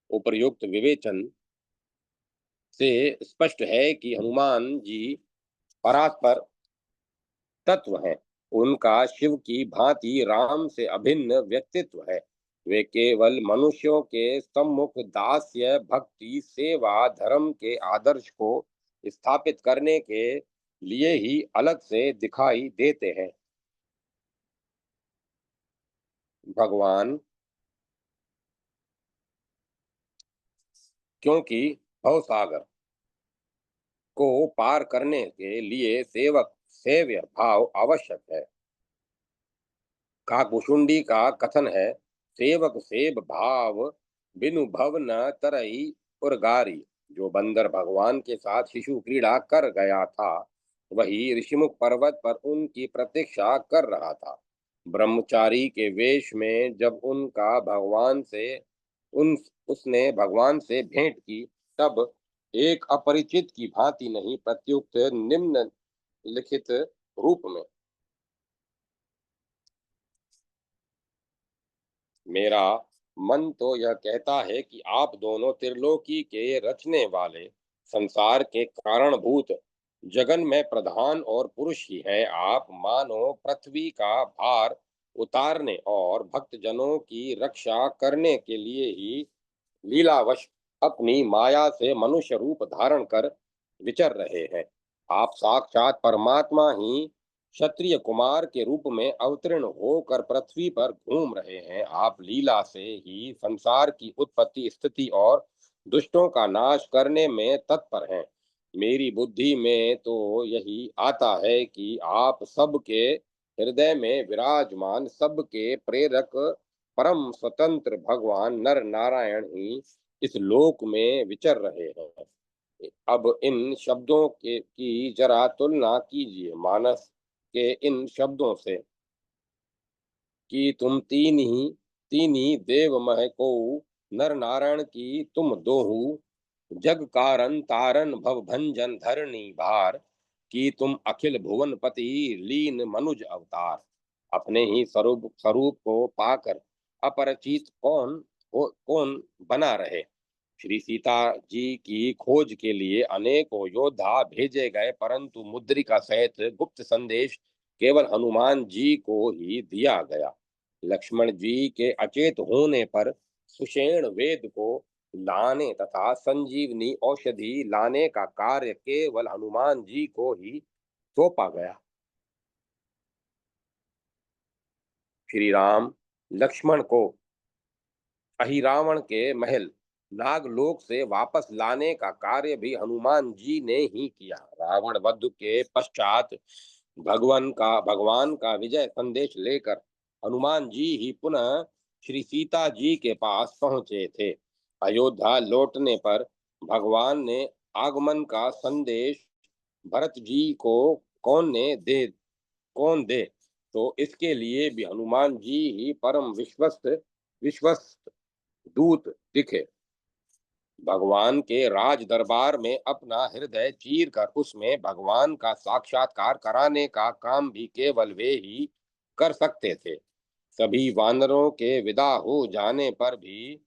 उपर्युक्त विवेचन से स्पष्ट है कि हनुमान जी परात्पर तत्व हैं। उनका शिव की भांति राम से अभिन्न व्यक्तित्व है। वे केवल मनुष्यों के सम्मुख दास्य भक्ति सेवा धर्म के आदर्श को स्थापित करने के लिए ही अलग से दिखाई देते हैं। भगवान क्योंकि भवसागर को पार करने के लिए सेवक सेव्य भाव आवश्यक है। काकुशुंडी का कथन है, सेवक सेव भाव बिनु भव न तरई उर्गारी। जो बंदर भगवान के साथ शिशु क्रीड़ा कर गया था, वही ऋषिमुख पर्वत पर उनकी प्रतीक्षा कर रहा था। ब्रह्मचारी के वेश में जब उनका भगवान से उन उसने भगवान से भेंट की, तब एक अपरिचित की भांति नहीं प्रत्युक्त निम्नलिखित रूप में, मेरा मन तो यह कहता है कि आप दोनों त्रिलोकी के रचने वाले, संसार के कारणभूत, जगन में प्रधान और पुरुष ही हैं। आप मानो पृथ्वी का भार उतारने और भक्तजनों की रक्षा करने के लिए ही लीलावश अपनी माया से मनुष्य रूप धारण कर विचर रहे हैं। आप साक्षात परमात्मा ही क्षत्रिय कुमार के रूप में अवतीर्ण होकर पृथ्वी पर घूम रहे हैं। आप लीला से ही संसार की उत्पत्ति, स्थिति और दुष्टों का नाश करने में तत्पर हैं। मेरी बुद्धि में तो यही आता है कि आप सबके हृदय में विराजमान, सबके प्रेरक, परम स्वतंत्र भगवान नर नारायण ही इस लोक में विचर रहे हैं। अब इन शब्दों के की जरा तुलना कीजिए मानस के इन शब्दों से कि तुम तीन ही देव मह को, नर नारायण की तुम दोहू, जग कारण तारन भव भंजन धरणी भार, कि तुम अखिल भुवनपति लीन मनुज अवतार। अपने ही स्वरूप स्वरूप को पाकर अपरिचित कौन बना रहे। श्री सीता जी की खोज के लिए अनेकों योद्धा भेजे गए, परंतु मुद्रिका सहित गुप्त संदेश केवल हनुमान जी को ही दिया गया। लक्ष्मण जी के अचेत होने पर सुषेण वेद को लाने तथा संजीवनी औषधि लाने का कार्य केवल हनुमान जी को ही सौंपा गया। श्री राम लक्ष्मण को अहिरावण के महल नागलोक से वापस लाने का कार्य भी हनुमान जी ने ही किया। रावण वध के पश्चात भगवान का विजय संदेश लेकर हनुमान जी ही पुनः श्री सीता जी के पास पहुंचे थे। अयोध्या लौटने पर भगवान ने आगमन का संदेश भरत जी को कौन दे, तो इसके लिए भी हनुमान जी ही परम विश्वस्त दूत दिखे। भगवान के राज दरबार में अपना हृदय चीर कर उसमें भगवान का साक्षात्कार कराने का काम भी केवल वे ही कर सकते थे। सभी वानरों के विदा हो जाने पर भी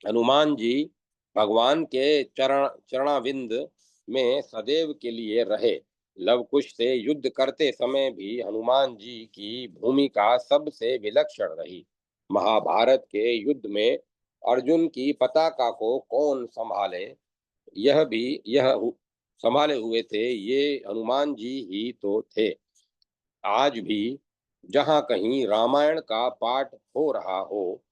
हनुमान जी भगवान के चरणाविंद में सदैव के लिए रहे। लव कुश से युद्ध करते समय भी हनुमान जी की भूमिका सबसे विलक्षण रही। महाभारत के युद्ध में अर्जुन की पताका को कौन संभाले, संभाले हुए थे, ये हनुमान जी ही तो थे। आज भी जहाँ कहीं रामायण का पाठ हो रहा हो,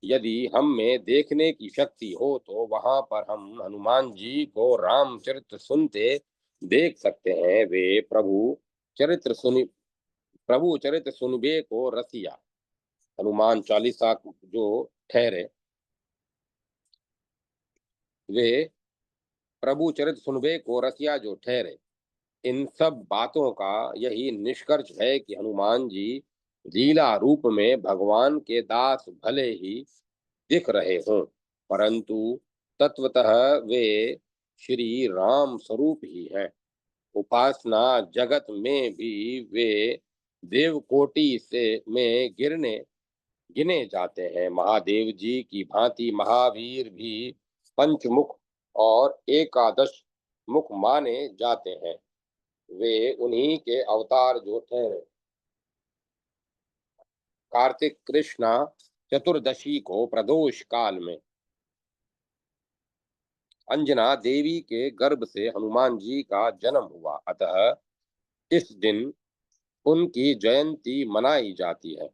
यदि हम में देखने की शक्ति हो, तो वहां पर हम हनुमान जी को रामचरित्र सुनते देख सकते हैं। वे प्रभु चरित्र सुनबे को रसिया, हनुमान चालीसा जो ठहरे, वे प्रभु चरित्र सुनबे को रसिया जो ठहरे। इन सब बातों का यही निष्कर्ष है कि हनुमान जी लीला रूप में भगवान के दास भले ही दिख रहे हों, परंतु तत्वतः वे श्री राम स्वरूप ही हैं। उपासना जगत में भी वे देवकोटि से में गिने जाते हैं। महादेव जी की भांति महावीर भी पंचमुख और एकादश मुख माने जाते हैं। वे उन्हीं के अवतार जो ठहरे। कार्तिक कृष्णा चतुर्दशी को प्रदोष काल में अंजना देवी के गर्भ से हनुमान जी का जन्म हुआ, अतः इस दिन उनकी जयंती मनाई जाती है।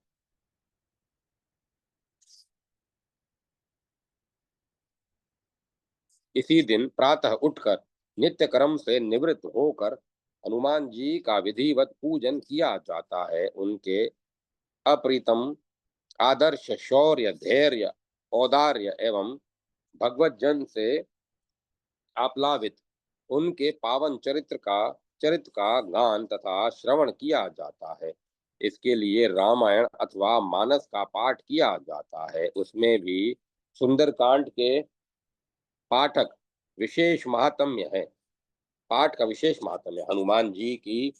इसी दिन प्रातः उठकर नित्य कर्म से निवृत्त होकर हनुमान जी का विधिवत पूजन किया जाता है। उनके अप्रीतम आदर्श, शौर्य, धैर्य, औदार्य एवं भगवत जन से आप्लावित उनके पावन चरित्र का गान तथा श्रवण किया जाता है। इसके लिए रामायण अथवा मानस का पाठ किया जाता है। उसमें भी सुंदरकांड के पाठक विशेष महात्म्य है पाठ का विशेष महात्म्य है। हनुमान जी की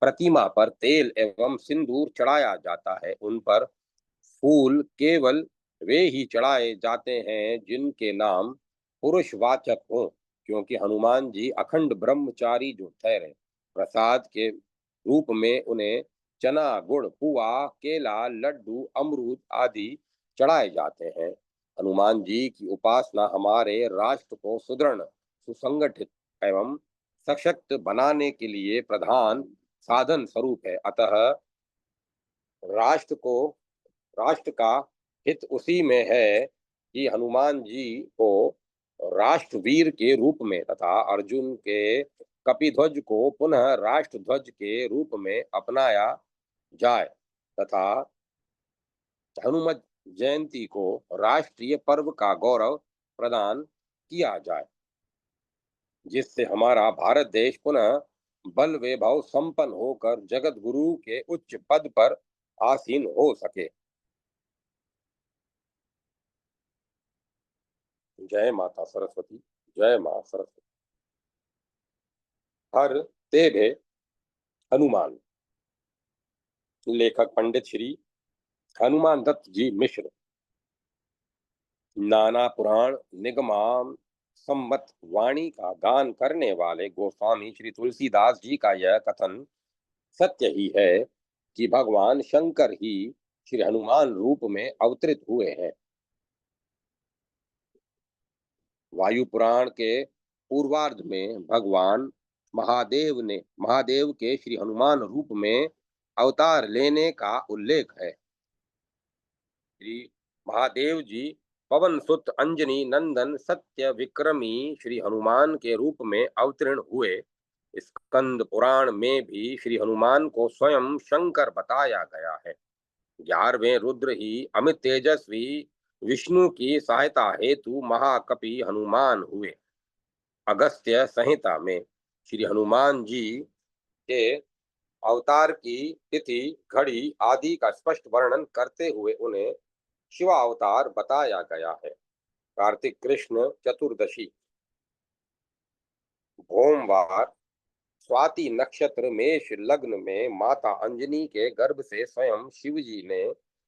प्रतिमा पर तेल एवं सिंदूर चढ़ाया जाता है। उन पर फूल केवल वे ही चढ़ाए जाते हैं जिनके नाम पुरुषवाचक हों, क्योंकि हनुमान जी अखंड ब्रह्मचारी जो ठहरे। प्रसाद के रूप में उन्हें चना गुड़ पुआ केला लड्डू अमरूद आदि चढ़ाए जाते हैं। हनुमान जी की उपासना हमारे राष्ट्र को सुदृढ़ सुसंगठित एवं सशक्त बनाने के लिए प्रधान साधन स्वरूप है। अतः राष्ट्र को राष्ट्र का हित उसी में है कि हनुमान जी को राष्ट्रवीर के रूप में तथा अर्जुन के कपिध्वज को पुनः राष्ट्रध्वज के रूप में अपनाया जाए तथा हनुमत जयंती को राष्ट्रीय पर्व का गौरव प्रदान किया जाए, जिससे हमारा भारत देश पुनः बल वैभव संपन्न होकर जगत गुरु के उच्च पद पर आसीन हो सके। जय माता सरस्वती। जय मां सरस्वती। हर तेभे हनुमान। लेखक पंडित श्री हनुमान दत्त जी मिश्र। नाना पुराण निगमाम सम्मत वाणी का गान करने वाले गोस्वामी श्री तुलसीदास जी का यह कथन सत्य ही है कि भगवान शंकर ही श्री हनुमान रूप में अवतरित हुए हैं। वायु पुराण के पूर्वार्ध में भगवान महादेव के श्री हनुमान रूप में अवतार लेने का उल्लेख है। श्री महादेव जी पवन सुत अंजनी नंदन सत्य विक्रमी श्री हनुमान के रूप में अवतीर्ण हुए। स्कंद पुराण में भी श्री हनुमान को स्वयं शंकर बताया गया है। 11वें रुद्र ही अमित तेजस्वी विष्णु की सहायता हेतु महाकपि हनुमान हुए। अगस्त्य संहिता में श्री हनुमान जी के अवतार की तिथि घड़ी आदि का स्पष्ट वर्णन करते हुए उन्हें शिवावतार बताया गया है। कार्तिक कृष्ण चतुर्दशी भोमवार स्वाति नक्षत्र मेष लग्न में माता अंजनी के गर्भ से स्वयं शिव जी ने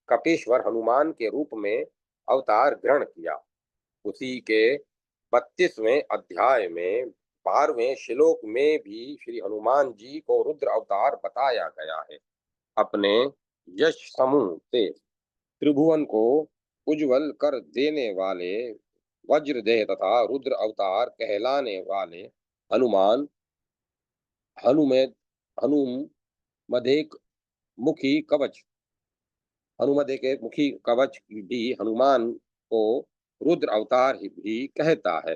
कपीश्वर हनुमान के रूप में अवतार ग्रहण किया। उसी के 32वें अध्याय में 12वें श्लोक में भी श्री हनुमान जी को रुद्र अवतार बताया गया है। अपने यश समूह से त्रिभुवन को उज्जवल कर देने वाले वज्रदेह तथा रुद्र अवतार कहलाने वाले हनुमान हनुमेद हनुमदेक मुखी कवच हनुमदे के मुखी कवच भी हनुमान को रुद्र अवतार भी कहता है।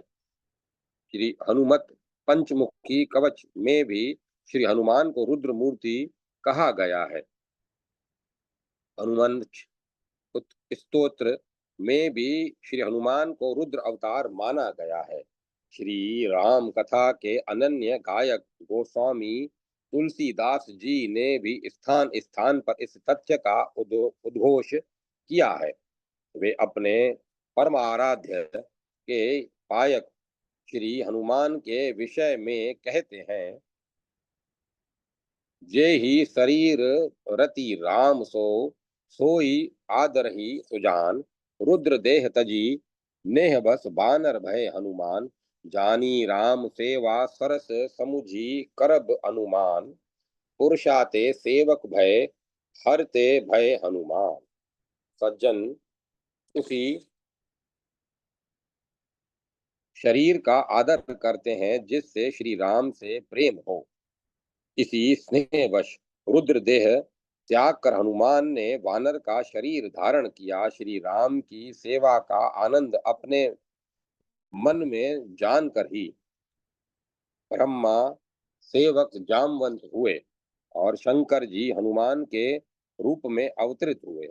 श्री हनुमत पंचमुखी कवच में भी श्री हनुमान को रुद्र मूर्ति कहा गया है। हनुमान स्तोत्र में भी श्री हनुमान को रुद्र अवतार माना गया है। श्री राम कथा के अनन्य गायक गोस्वामी तुलसीदास जी ने भी स्थान स्थान पर इस तथ्य का उद्घोष किया है। वे अपने परमाराध्य के पायक श्री हनुमान के विषय में कहते हैं, जे ही शरीर रति राम सोई आदर ही सुजान, रुद्र देह तजी नेह बस बानर भय हनुमान, जानी राम सेवा सरस समुझी करब अनुमान, पुरुषाते सेवक भय हरते भय हनुमान। सज्जन उसी शरीर का आदर करते हैं जिससे श्री राम से प्रेम हो। इसी स्नेहवश रुद्र देह त्याग कर हनुमान ने वानर का शरीर धारण किया। श्री राम की सेवा का आनंद अपने मन में जानकर ही ब्रह्मा सेवक जामवंत हुए और शंकर जी हनुमान के रूप में अवतरित हुए।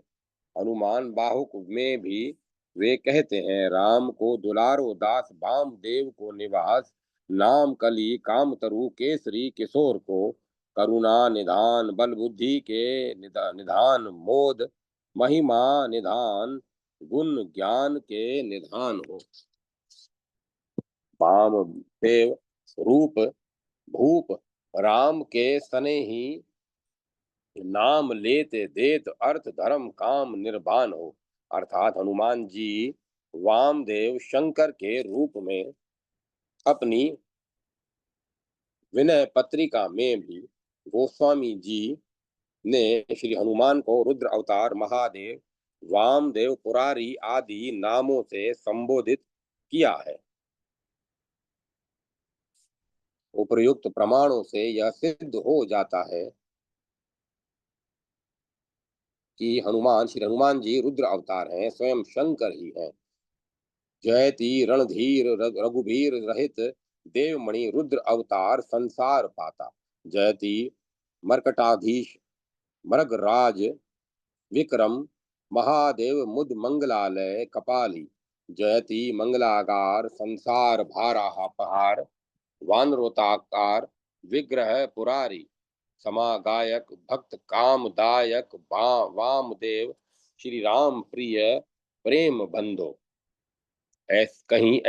हनुमान बाहुक में भी वे कहते हैं, राम को दुलारो दास बाम देव को निवास, नाम कली कामतरु केसरी किशोर को, करुणा निधान, बल बुद्धि के निधान, मोद महिमा निधान, गुण ज्ञान के निधान हो। वाम देव रूप भूप राम के सने ही, नाम लेते देत अर्थ धर्म काम निर्वाण हो। अर्थात हनुमान जी वामदेव शंकर के रूप में अपनी विनय पत्रिका में भी गोस्वामी जी ने श्री हनुमान को रुद्र अवतार, महादेव, वामदेव, पुरारी आदि नामों से संबोधित किया है। उपर्युक्त प्रमाणों से यह सिद्ध हो जाता है कि श्री हनुमान जी रुद्र अवतार हैं, स्वयं शंकर ही हैं। जयति रणधीर रघुबीर रहित, देवमणि रुद्र अवतार संसार पाता। जयति मरकटाधीश, मृगराज विक्रम, महादेव मुद मंगलालय कपाली। जयति मंगलागार, संसार भारा पहार, वानरोताकार विग्रह पुरारी। समागायक भक्त कामदायक वामदेव, श्री राम प्रिय प्रेम बंधो। कहीं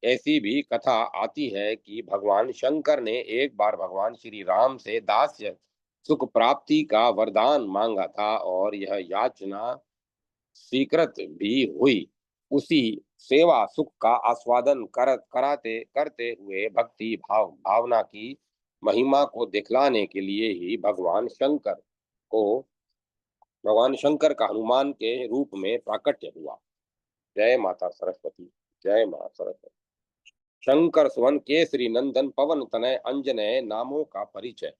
ऐसी भी कथा आती है कि भगवान शंकर ने एक बार भगवान श्री राम से दास्य सुख प्राप्ति का वरदान मांगा था और यह याचना स्वीकृत भी हुई। उसी सेवा सुख का आस्वादन कराते करते हुए भक्ति भावना की महिमा को दिखलाने के लिए ही भगवान शंकर का हनुमान के रूप में प्राकट्य हुआ। जय माता सरस्वती। जय मां सरस्वती। शंकर सुवन केसरी नंदन, पवन तनय अंजनय नामों का परिचय।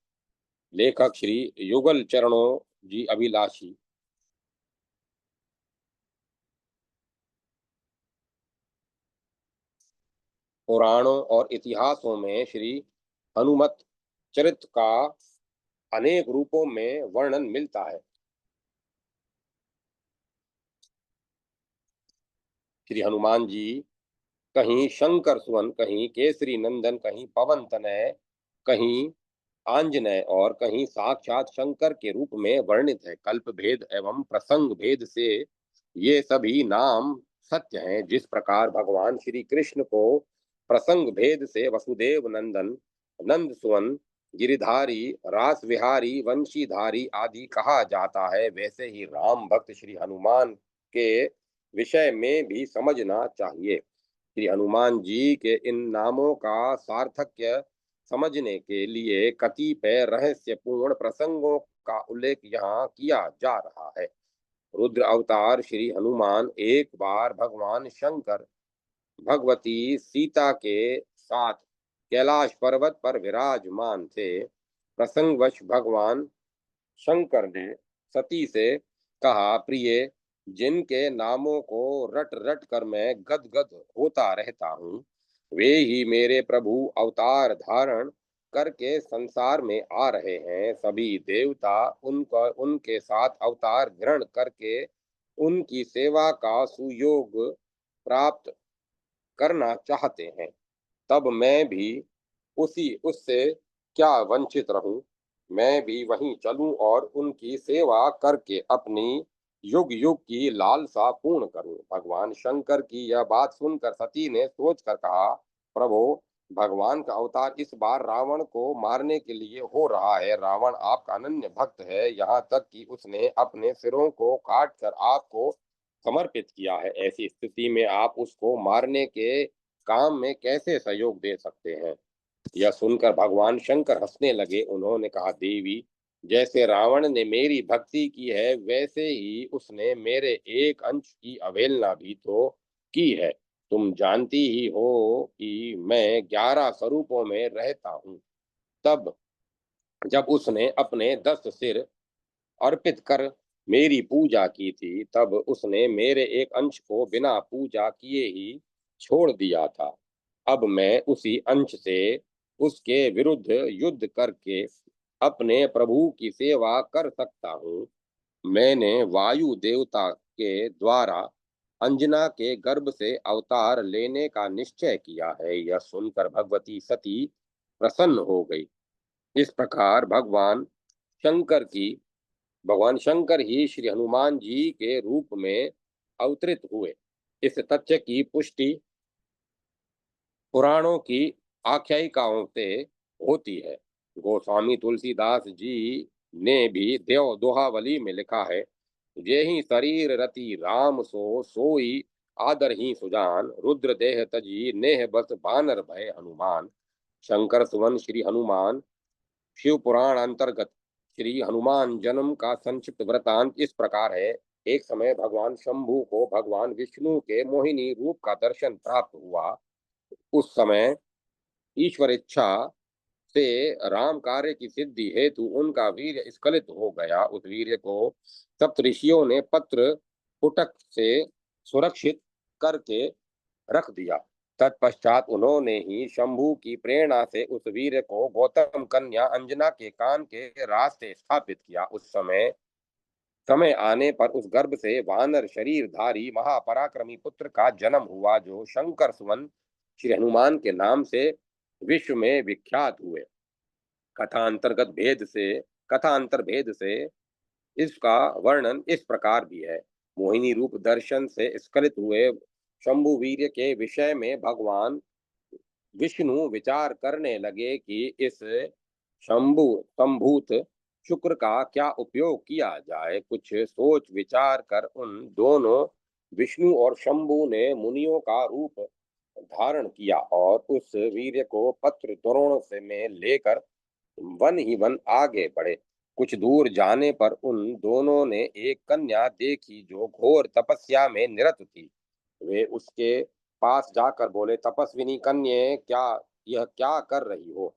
लेखक श्री युगल चरणों जी अभिलाषी। पुराणों और इतिहासों में श्री हनुमत चरित्र का अनेक रूपों में वर्णन मिलता है। श्री हनुमान जी कहीं शंकर सुवन, कहीं केसरी नंदन, कहीं पवन तनय, कहीं आंजनेय और कहीं साक्षात शंकर के रूप में वर्णित है। कल्प भेद एवं प्रसंग भेद से ये सभी नाम सत्य हैं। जिस प्रकार भगवान श्री कृष्ण को प्रसंग भेद से वसुदेव नंदन, नंद सुवन, गिरिधारी, रास विहारी, वंशीधारी आदि कहा जाता है, वैसे ही राम भक्त श्री हनुमान के विषय में भी समझना चाहिए। श्री हनुमान जी के इन नामों का सार्थक्य समझने के लिए कतिपय रहस्यपूर्ण प्रसंगों का उल्लेख यहाँ किया जा रहा है। रुद्र अवतार श्री हनुमान एक बार भगवान शंकर भगवती सीता के साथ कैलाश पर्वत पर विराजमान थे। प्रसंगवश भगवान शंकर ने सती से कहा, प्रिय, जिनके नामों को रट रट कर मैं गदगद होता रहता हूँ, वे ही मेरे प्रभु अवतार धारण करके संसार में आ रहे हैं। सभी देवता उनके साथ अवतार ग्रहण करके उनकी सेवा का सुयोग प्राप्त करना चाहते हैं। तब मैं भी उससे क्या वंचित रहूं। मैं भी वहीं चलूं और उनकी सेवा करके अपनी युग युग की लालसा पूर्ण करूं। भगवान शंकर की यह बात सुनकर सती ने सोचकर कहा, प्रभु, भगवान का अवतार इस बार रावण को मारने के लिए हो रहा है। रावण आपका अनन्य भक्त है, यहाँ तक कि उसने अपने सिरों को काट कर आपको समर्पित किया है। ऐसी स्थिति में आप उसको मारने के काम में कैसे सहयोग दे सकते हैं। यह सुनकर भगवान शंकर हंसने लगे। उन्होंने कहा, देवी, जैसे रावण ने मेरी भक्ति की है, वैसे ही उसने मेरे एक अंश की अवहेलना भी तो की है। तुम जानती ही हो कि मैं 11 स्वरूपों में रहता हूँ। तब जब उसने अपने 10 सिर अर्पित कर मेरी पूजा की थी, तब उसने मेरे एक अंश को बिना पूजा किए ही छोड़ दिया था। अब मैं उसी अंश से उसके विरुद्ध युद्ध करके अपने प्रभु की सेवा कर सकता हूँ। मैंने वायु देवता के द्वारा अंजना के गर्भ से अवतार लेने का निश्चय किया है। यह सुनकर भगवती सती प्रसन्न हो गई। इस प्रकार भगवान शंकर ही श्री हनुमान जी के रूप में अवतरित हुए। इस तथ्य की पुष्टि पुराणों की आख्यायिकाओं से होती है। गोस्वामी तुलसीदास जी ने भी देव दोहावली में लिखा है, जेहि शरीर रति राम सो सोई आदर ही सुजान, रुद्र देह तजी नेह बस बानर भय हनुमान। शंकर सुवन श्री हनुमान शिव पुराण अंतर्गत श्री हनुमान जन्म का संक्षिप्त वृतांत इस प्रकार है। एक समय भगवान शंभु को भगवान विष्णु के मोहिनी रूप का दर्शन प्राप्त हुआ। उस समय ईश्वर इच्छा से राम कार्य की सिद्धि हेतु उनका वीर्य स्खलित हो गया। उस वीर्य को सप्त ऋषियों ने पत्र पुटक से सुरक्षित करके रख दिया। तत्पश्चात उन्होंने ही शंभु की प्रेरणा से उस वीर्य को गौतम कन्या अंजना के कान के रास्ते स्थापित किया। उस समय समय आने पर उस गर्भ से वानर शरीरधारी महापराक्रमी पुत्र का जन्म हुआ, जो शंकर सुवन श्री हनुमान के नाम से विश्व में विख्यात हुए। कथा अंतर भेद से इसका वर्णन इस प्रकार भी है। मोहिनी रूप दर्शन से स्खलित हुए शंभु वीर्य के विषय में भगवान विष्णु विचार करने लगे कि इस संभूत शुक्र का क्या उपयोग किया जाए। कुछ सोच विचार कर उन दोनों विष्णु और शंभु ने मुनियों का रूप धारण किया और उस वीर्य को पत्र तोरण से में लेकर वन ही वन आगे बढ़े। कुछ दूर जाने पर उन दोनों ने एक कन्या देखी जो घोर तपस्या में निरत थी। वे उसके पास जाकर बोले, तपस्विनी कन्ये, यह क्या कर रही हो?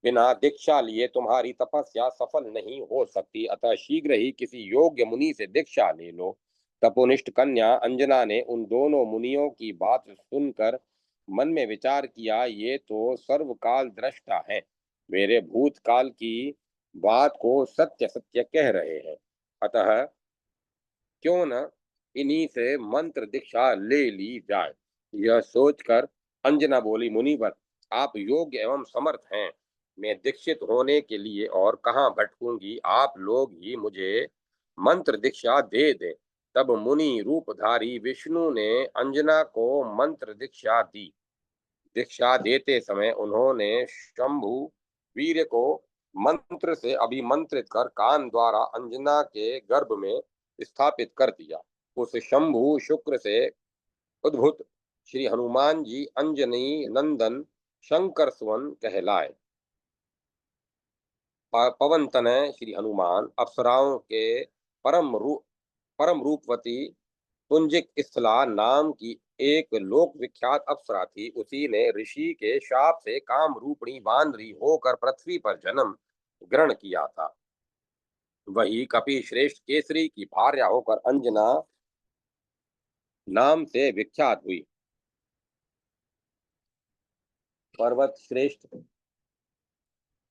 बिना दीक्षा लिए तुम्हारी तपस्या सफल नहीं हो सकती, अतः शीघ्र ही किसी योग्य मुनि से दीक्षा ले लो। तपोनिष्ठ कन्या अंजना ने उन दोनों मुनियों की बात सुनकर मन में विचार किया, ये तो सर्वकाल दृष्टा है, मेरे भूतकाल की बात को सत्य सत्य कह रहे हैं, अतः क्यों न इन्हीं से मंत्र दीक्षा ले ली जाए। यह सोचकर अंजना बोली, मुनिवर, आप योग्य एवं समर्थ हैं, मैं दीक्षित होने के लिए और कहाँ भटकूंगी, आप लोग ही मुझे मंत्र दीक्षा दे दें। तब मुनि रूपधारी विष्णु ने अंजना को मंत्र दीक्षा दी। दीक्षा देते समय उन्होंने शंभु वीर्य को मंत्र से अभिमंत्रित कर कान द्वारा अंजना के गर्भ में स्थापित कर दिया। उस शंभु शुक्र से उद्भूत श्री हनुमान जी अंजनी नंदन शंकर सुवन कहलाए। पवन तनय श्री हनुमान अप्सराओं के परम रूपवती पुंजिक स्थला नाम की एक लोक विख्यात अप्सरा थी। उसी ने ऋषि के शाप से काम रूपणी वानरी होकर पृथ्वी पर जन्म ग्रहण किया था। वही कपि श्रेष्ठ केसरी की भार्या होकर अंजना नाम से विख्यात हुई। पर्वत श्रेष्ठ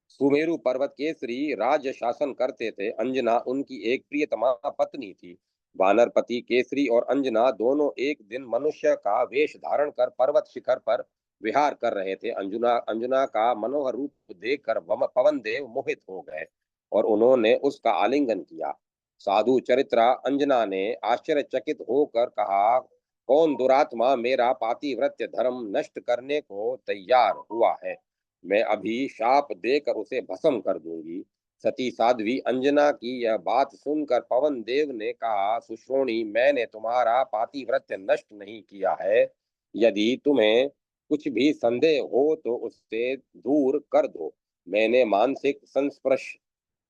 सुमेरु पर्वत केसरी राज्य शासन करते थे। अंजना उनकी एक प्रियतमा पत्नी थी। वानरपति केसरी और अंजना दोनों एक दिन मनुष्य का वेश धारण कर पर्वत शिखर पर विहार कर रहे थे। अंजुना अंजना का मनोहर रूप देखकर पवन देव मोहित हो गए और उन्होंने उसका आलिंगन किया। साधु चरित्रा अंजना ने आश्चर्यचकित होकर कहा, कौन दुरात्मा मेरा पातिव्रत्य धर्म नष्ट करने को तैयार हुआ है? मैं अभी शाप देकर उसे भस्म कर दूंगी। सती साध्वी अंजना की यह बात सुनकर पवन देव ने कहा, सुश्रोणी, मैंने तुम्हारा पातिव्रत्य नष्ट नहीं किया है। यदि तुम्हें कुछ भी संदेह हो तो उससे दूर कर दो। मैंने मानसिक संस्पर्श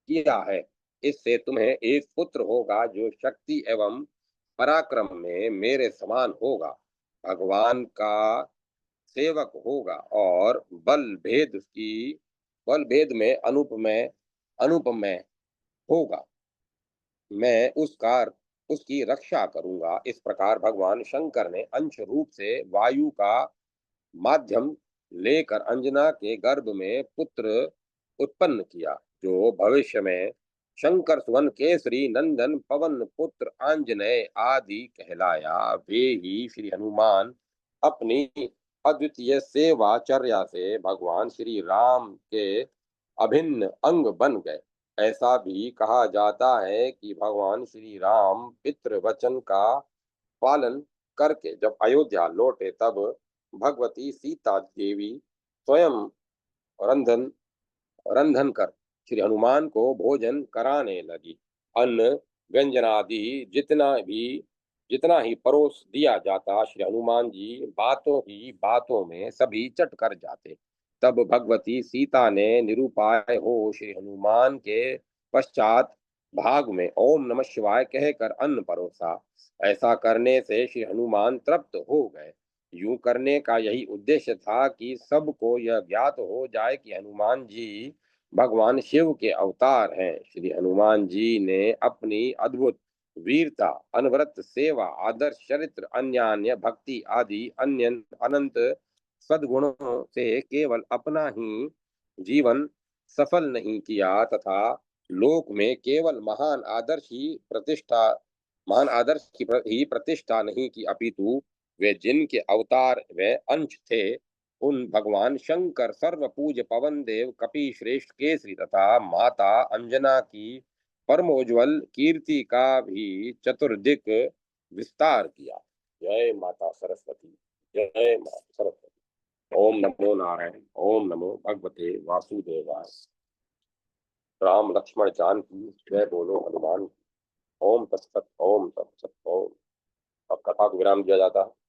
किया है, इससे तुम्हें एक पुत्र होगा जो शक्ति एवं पराक्रम में मेरे समान होगा, भगवान का सेवक होगा और बल भेद में अनुपमय होगा। मैं उसकी रक्षा करूंगा। इस प्रकार भगवान शंकर ने अंश रूप से वायु का माध्यम लेकर अंजना के गर्भ में पुत्र उत्पन्न किया, जो भविष्य में शंकर सुवन केसरी नंदन पवन पुत्र आंजनेय आदि कहलाया। वे ही श्री हनुमान अपनी अद्वितीय सेवाचर्या से भगवान श्री राम के अभिन्न अंग बन गए। ऐसा भी कहा जाता है कि भगवान श्री राम पितृ वचन का पालन करके जब अयोध्या लौटे, तब भगवती सीता देवी स्वयं रंधन रंधन कर श्री हनुमान को भोजन कराने लगी। अन्न व्यंजनादि जितना ही परोस दिया जाता, श्री हनुमान जी बातों ही बातों में सभी चट कर जाते। तब भगवती सीता ने निरुपाय हो श्री हनुमान के पश्चात भाग में ओम नमः शिवाय कहकर अन्न परोसा। ऐसा करने से श्री हनुमान तृप्त हो गए। यूं करने का यही उद्देश्य था कि सबको यह ज्ञात हो जाए कि हनुमान जी भगवान शिव के अवतार हैं। श्री हनुमान जी ने अपनी अद्भुत वीरता, अनवरत सेवा, आदर्श चरित्र, अन्यान्य भक्ति आदि अन्य अनंत सद्गुणों से केवल अपना ही जीवन सफल नहीं किया, तथा लोक में केवल महान आदर्श की ही प्रतिष्ठा नहीं की, अपितु वे जिनके अवतार व अंश थे, उन भगवान शंकर, सर्व पूज्य पवन देव, कपि श्रेष्ठ केसरी तथा माता अंजना की परमोज्वल कीर्ति का भी चतुर्दिक विस्तार किया। जय माता सरस्वती। जय माता सरस्वती। ओम नमो नारायण। ओम नमो भगवते वासुदेवाय। राम लक्ष्मण जानकी जय बोलो हनुमान। ओम तत्सत। ओम तत्सत। ओम। अब कथा को विराम दिया जाता है।